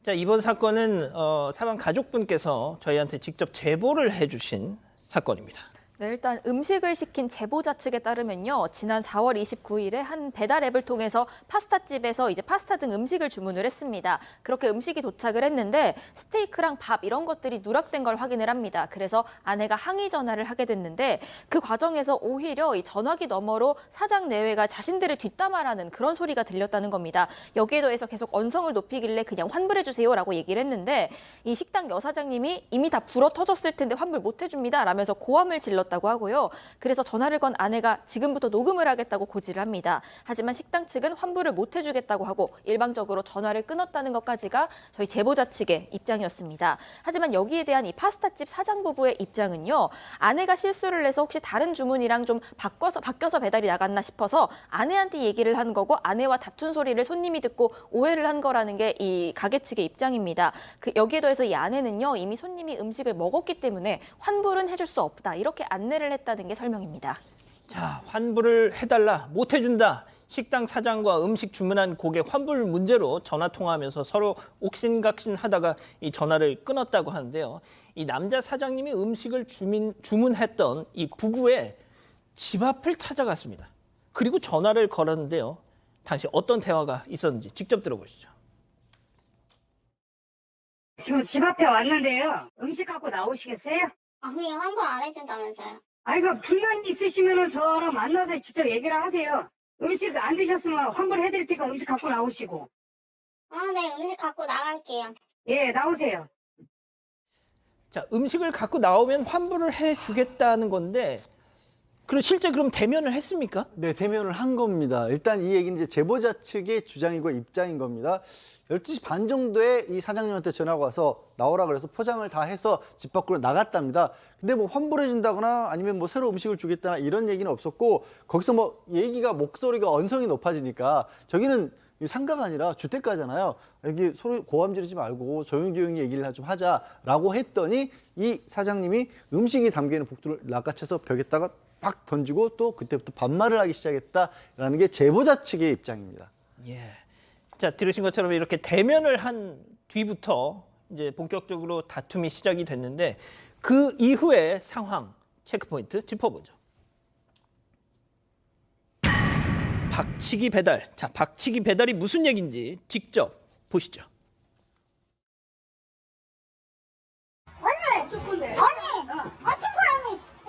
자, 이번 사건은 사망 가족분께서 저희한테 직접 제보를 해주신 사건입니다. 네, 일단 음식을 시킨 제보자 측에 따르면요. 지난 4월 29일에 한 배달 앱을 통해서 파스타집에서 이제 파스타 등 음식을 주문을 했습니다. 그렇게 음식이 도착을 했는데 스테이크랑 밥 이런 것들이 누락된 걸 확인을 합니다. 그래서 아내가 항의 전화를 하게 됐는데 그 과정에서 오히려 이 전화기 너머로 사장 내외가 자신들을 뒷담화라는 그런 소리가 들렸다는 겁니다. 여기에 더해서 계속 언성을 높이길래 그냥 환불해 주세요라고 얘기를 했는데 이 식당 여사장님이 이미 다 불어 터졌을 텐데 환불 못 해줍니다 라면서 고함을 질렀다고 하고요. 그래서 전화를 건 아내가 지금부터 녹음을 하겠다고 고지를 합니다. 하지만 식당 측은 환불을 못 해주겠다고 하고 일방적으로 전화를 끊었다는 것까지가 저희 제보자 측의 입장이었습니다. 하지만 여기에 대한 이 파스타집 사장 부부의 입장은요. 아내가 실수를 해서 혹시 다른 주문이랑 좀 바뀌어서 배달이 나갔나 싶어서 아내한테 얘기를 한 거고 아내와 다툰 소리를 손님이 듣고 오해를 한 거라는 게 이 가게 측의 입장입니다. 여기에 더해서 이 아내는요. 이미 손님이 음식을 먹었기 때문에 환불은 해줄 수 없다. 이렇게 안내를 했다는 게 설명입니다. 자, 환불을 해달라, 못 해준다. 식당 사장과 음식 주문한 고객 환불 문제로 전화 통화하면서 서로 옥신각신하다가 이 전화를 끊었다고 하는데요. 이 남자 사장님이 음식을 주문했던 이 부부의 집 앞을 찾아갔습니다. 그리고 전화를 걸었는데요. 당시 어떤 대화가 있었는지 직접 들어보시죠. 지금 집 앞에 왔는데요. 음식 갖고 나오시겠어요? 아니, 환불 안 해준다면서요. 그 불만 있으시면은 저랑 만나서 직접 얘기를 하세요. 음식 안 드셨으면 환불해드릴 테니까 음식 갖고 나오시고. 네, 음식 갖고 나갈게요. 예, 나오세요. 자, 음식을 갖고 나오면 환불을 해주겠다는 건데, 그럼 실제 그럼 대면을 했습니까? 네, 대면을 한 겁니다. 일단 이 얘기는 이제 제보자 측의 주장이고 입장인 겁니다. 12시 반 정도에 이 사장님한테 전화가 와서 나오라 그래서 포장을 다 해서 집 밖으로 나갔답니다. 근데 뭐 환불해 준다거나 아니면 뭐 새로 음식을 주겠다나 이런 얘기는 없었고 거기서 뭐 얘기가 목소리가 언성이 높아지니까 저기는 상가가 아니라 주택가잖아요. 여기 서로 고함 지르지 말고 조용조용히 얘기를 좀 하자라고 했더니 이 사장님이 음식이 담겨있는 복도를 낚아채서 벽에다가 팍 던지고 또 그때부터 반말을 하기 시작했다라는 게 제보자 측의 입장입니다. 예. 자, 들으신 것처럼 이렇게 대면을 한 뒤부터 이제 본격적으로 다툼이 시작이 됐는데 그 이후의 상황, 체크포인트 짚어보죠. 박치기 배달. 자, 박치기 배달이 무슨 얘기인지 직접 보시죠. 신고하니.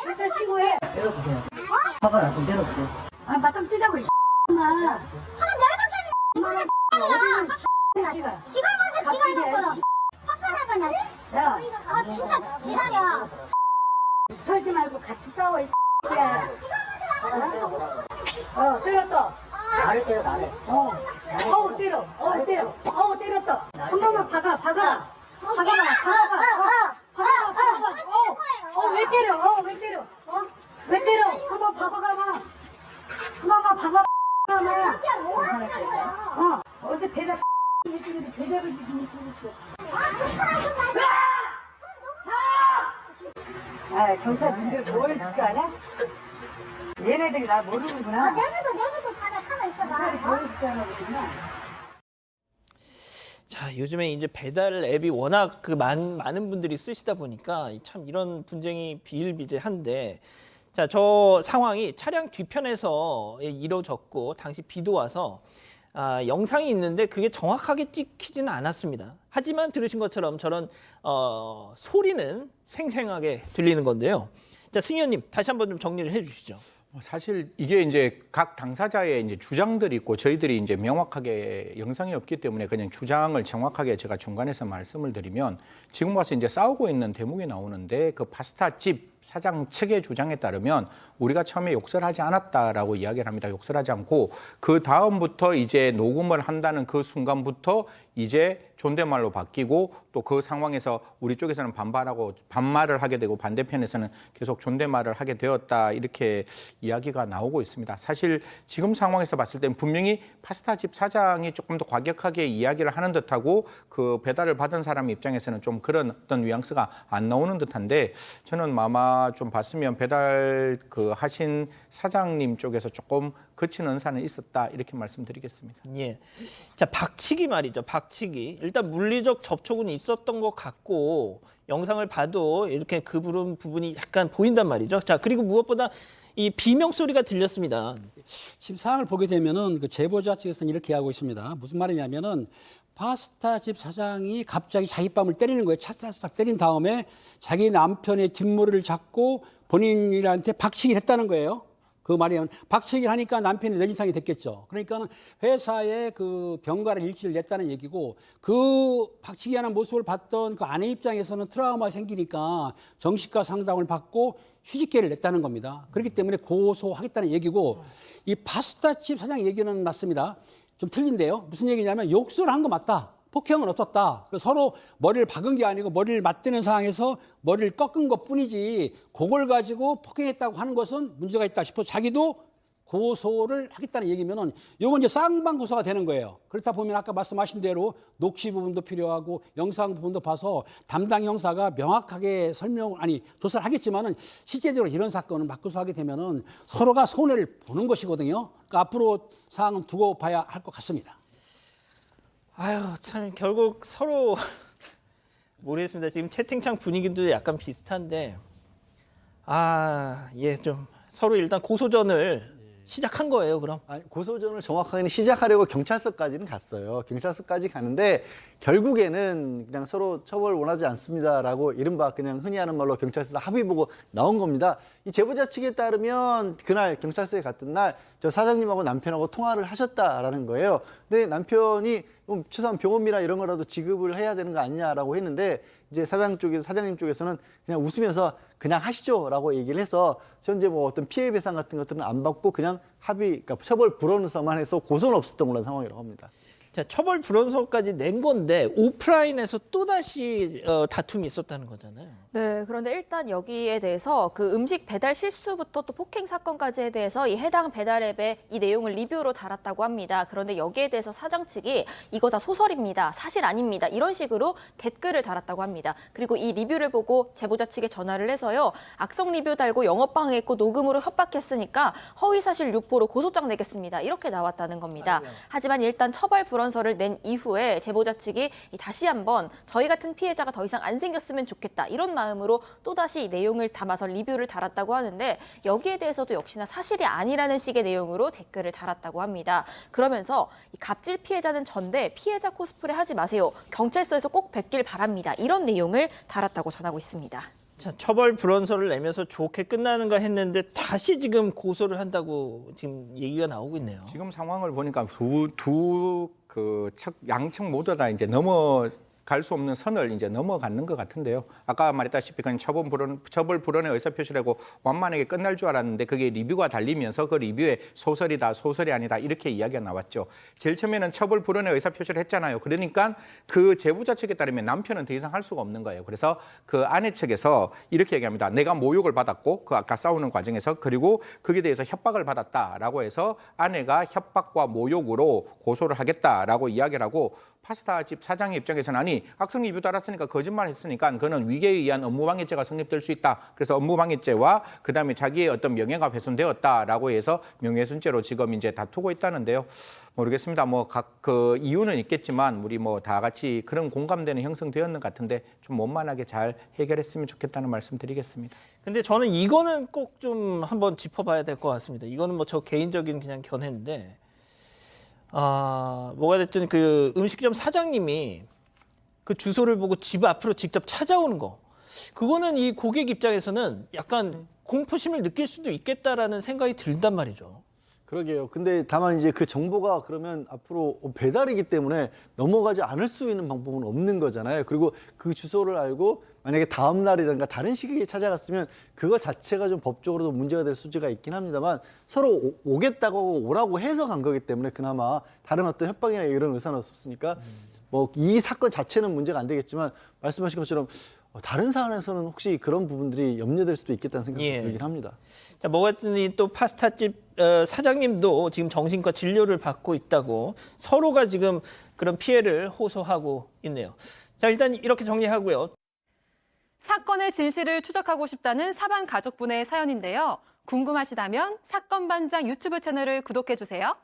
그래서 신고해. 내려보세요. 봐봐요, 그럼 내려보세요. 맞짱 뜨자고, 이 X나. 사람 열받게 X야. 지가 먼저 지가 해놓고요. 화끈해 그냥. 야, 진짜 지랄이야. 털지 말고 같이 싸워, 이 X야. 때렸다. 나를 때려, 나를. 때렸다. 한 번만 박아. 왜 때려? 왜 때려? 한번 박아봐. 어제 배달 대접을 지금 경찰분들 뭐 해줄 줄 아냐? 얘네들이 나 모르는구나. 내부도 다 가만 있어봐. 뭐 해줄 줄 아나 보구나. 자, 요즘에 이제 배달 앱이 워낙 많은 분들이 쓰시다 보니까 참 이런 분쟁이 비일비재한데, 자, 저 상황이 차량 뒤편에서 이루어졌고 당시 비도 와서 영상이 있는데 그게 정확하게 찍히지는 않았습니다. 하지만 들으신 것처럼 저런 소리는 생생하게 들리는 건데요. 자, 승희 의원님 다시 한번 좀 정리를 해주시죠. 사실 이게 이제 각 당사자의 이제 주장들이 있고 저희들이 이제 명확하게 영상이 없기 때문에 그냥 주장을 정확하게 제가 중간에서 말씀을 드리면 지금 와서 이제 싸우고 있는 대목이 나오는데 그 파스타집 사장 측의 주장에 따르면 우리가 처음에 욕설 하지 않았다라고 이야기를 합니다. 욕설 하지 않고 그 다음부터 이제 녹음을 한다는 그 순간부터 이제 존댓말로 바뀌고 또 그 상황에서 우리 쪽에서는 반말을 하게 되고 반대편에서는 계속 존댓말을 하게 되었다 이렇게 이야기가 나오고 있습니다. 사실 지금 상황에서 봤을 땐 분명히 파스타집 사장이 조금 더 과격하게 이야기를 하는 듯하고 그 배달을 받은 사람 입장에서는 좀 그런 어떤 뉘앙스가 안 나오는 듯한데 저는 아마 아마 좀 봤으면 배달 그 하신 사장님 쪽에서 조금 거친 언사는 있었다 이렇게 말씀드리겠습니다. 예. 자, 박치기 말이죠. 박치기. 일단 물리적 접촉은 있었던 것 같고 영상을 봐도 이렇게 그 부분이 약간 보인단 말이죠. 자, 그리고 무엇보다 이 비명 소리가 들렸습니다. 지금 상황을 보게 되면은 그 제보자 측에서는 이렇게 하고 있습니다. 무슨 말이냐면은 파스타집 사장이 갑자기 자기 뺨을 때리는 거예요. 차싹 때린 다음에 자기 남편의 뒷머리를 잡고 본인한테 박치기를 했다는 거예요. 그 말이면 박치기를 하니까 남편이 뇌진탕이 됐겠죠. 그러니까 회사에 그 병가를 일지를 냈다는 얘기고 그 박치기하는 모습을 봤던 그 아내 입장에서는 트라우마 생기니까 정신과 상담을 받고 휴직계를 냈다는 겁니다. 그렇기 때문에 고소하겠다는 얘기고 이 파스타집 사장 얘기는 맞습니다. 좀 틀린데요. 무슨 얘기냐면 욕설을 한 거 맞다. 폭행은 없었다. 서로 머리를 박은 게 아니고 머리를 맞대는 상황에서 머리를 꺾은 것 뿐이지 그걸 가지고 폭행했다고 하는 것은 문제가 있다 싶어 자기도 고소를 하겠다는 얘기면은 요건 이제 쌍방 고소가 되는 거예요. 그렇다 보면 아까 말씀하신 대로 녹취 부분도 필요하고 영상 부분도 봐서 담당 형사가 명확하게 조사를 하겠지만은 실제적으로 이런 사건을 맞고소하게 되면은 서로가 손해를 보는 것이거든요. 그러니까 앞으로 사항은 두고 봐야 할 것 같습니다. 아유, 참 결국 서로 모르겠습니다. 지금 채팅창 분위기도 약간 비슷한데 좀 서로 일단 고소전을 시작한 거예요, 그럼? 아니, 고소전을 정확하게 시작하려고 경찰서까지는 갔어요. 경찰서까지 가는데 결국에는 그냥 서로 처벌 원하지 않습니다라고 이른바 그냥 흔히 하는 말로 경찰서 합의 보고 나온 겁니다. 이 제보자 측에 따르면 그날 경찰서에 갔던 날 저 사장님하고 남편하고 통화를 하셨다라는 거예요. 근데 남편이 최소한 병원비나 이런 거라도 지급을 해야 되는 거 아니냐라고 했는데 이제 사장님 쪽에서는 그냥 웃으면서 그냥 하시죠라고 얘기를 해서 현재 뭐 어떤 피해 배상 같은 것들은 안 받고 그냥 그러니까 처벌 불원서만 해서 고소는 없었던 그런 상황이라고 합니다. 자, 처벌 불원서까지 낸 건데 오프라인에서 또다시 다툼이 있었다는 거잖아요. 네, 그런데 일단 여기에 대해서 그 음식 배달 실수부터 또 폭행 사건까지에 대해서 이 해당 배달 앱에 이 내용을 리뷰로 달았다고 합니다. 그런데 여기에 대해서 사장 측이 이거 다 소설입니다. 사실 아닙니다. 이런 식으로 댓글을 달았다고 합니다. 그리고 이 리뷰를 보고 제보자 측에 전화를 해서요. 악성 리뷰 달고 영업방해했고 녹음으로 협박했으니까 허위사실 유포로 고소장 내겠습니다. 이렇게 나왔다는 겁니다. 하지만 일단 처벌 불원서를 낸 이후에 제보자 측이 다시 한번 저희 같은 피해자가 더 이상 안 생겼으면 좋겠다. 이런 마음으로 또다시 이 내용을 담아서 리뷰를 달았다고 하는데 여기에 대해서도 역시나 사실이 아니라는 식의 내용으로 댓글을 달았다고 합니다. 그러면서 이 갑질 피해자는 전데 피해자 코스프레 하지 마세요. 경찰서에서 꼭 뵙길 바랍니다. 이런 내용을 달았다고 전하고 있습니다. 자, 처벌 불원서를 내면서 좋게 끝나는가 했는데 다시 지금 고소를 한다고 지금 얘기가 나오고 있네요. 지금 상황을 보니까 양측 모두 다 이제 갈 수 없는 선을 이제 넘어가는 것 같은데요. 아까 말했다시피 그냥 처벌 불원의 의사표시라고 완만하게 끝날 줄 알았는데 그게 리뷰가 달리면서 그 리뷰에 소설이다, 소설이 아니다 이렇게 이야기가 나왔죠. 제일 처음에는 처벌 불원의 의사표시를 했잖아요. 그러니까 그 제보자 측에 따르면 남편은 더 이상 할 수가 없는 거예요. 그래서 그 아내 측에서 이렇게 얘기합니다. 내가 모욕을 받았고 그 아까 싸우는 과정에서 그리고 거기에 대해서 협박을 받았다라고 해서 아내가 협박과 모욕으로 고소를 하겠다라고 이야기를 하고 파스타집 사장의 입장에서는 아니 악성 리뷰 달았으니까 거짓말했으니까 그는 위계에 의한 업무방해죄가 성립될 수 있다. 그래서 업무방해죄와 그다음에 자기의 어떤 명예가 훼손되었다라고 해서 명예훼손죄로 지금 이제 다투고 있다는데요. 모르겠습니다. 뭐 각 그 이유는 있겠지만 우리 뭐 다 같이 그런 공감대는 형성되었는 것 같은데 좀 원만하게 잘 해결했으면 좋겠다는 말씀드리겠습니다. 근데 저는 이거는 꼭 좀 한번 짚어봐야 될 것 같습니다. 이거는 뭐 저 개인적인 그냥 견해인데. 뭐가 됐든 그 음식점 사장님이 그 주소를 보고 집 앞으로 직접 찾아오는 거. 그거는 이 고객 입장에서는 약간 공포심을 느낄 수도 있겠다라는 생각이 들단 말이죠. 그러게요. 근데 다만 이제 그 정보가 그러면 앞으로 배달이기 때문에 넘어가지 않을 수 있는 방법은 없는 거잖아요. 그리고 그 주소를 알고 만약에 다음 날이든가 다른 시기에 찾아갔으면 그거 자체가 좀 법적으로도 문제가 될 소지가 있긴 합니다만 서로 오겠다고 오라고 해서 간 거기 때문에 그나마 다른 어떤 협박이나 이런 의사는 없었으니까 뭐 이 사건 자체는 문제가 안 되겠지만 말씀하신 것처럼 다른 사안에서는 혹시 그런 부분들이 염려될 수도 있겠다는 생각이 들긴 합니다. 자, 뭐가 됐든 또 파스타집 사장님도 지금 정신과 진료를 받고 있다고 서로가 지금 그런 피해를 호소하고 있네요. 자, 일단 이렇게 정리하고요. 사건의 진실을 추적하고 싶다는 사반 가족분의 사연인데요. 궁금하시다면 사건반장 유튜브 채널을 구독해주세요.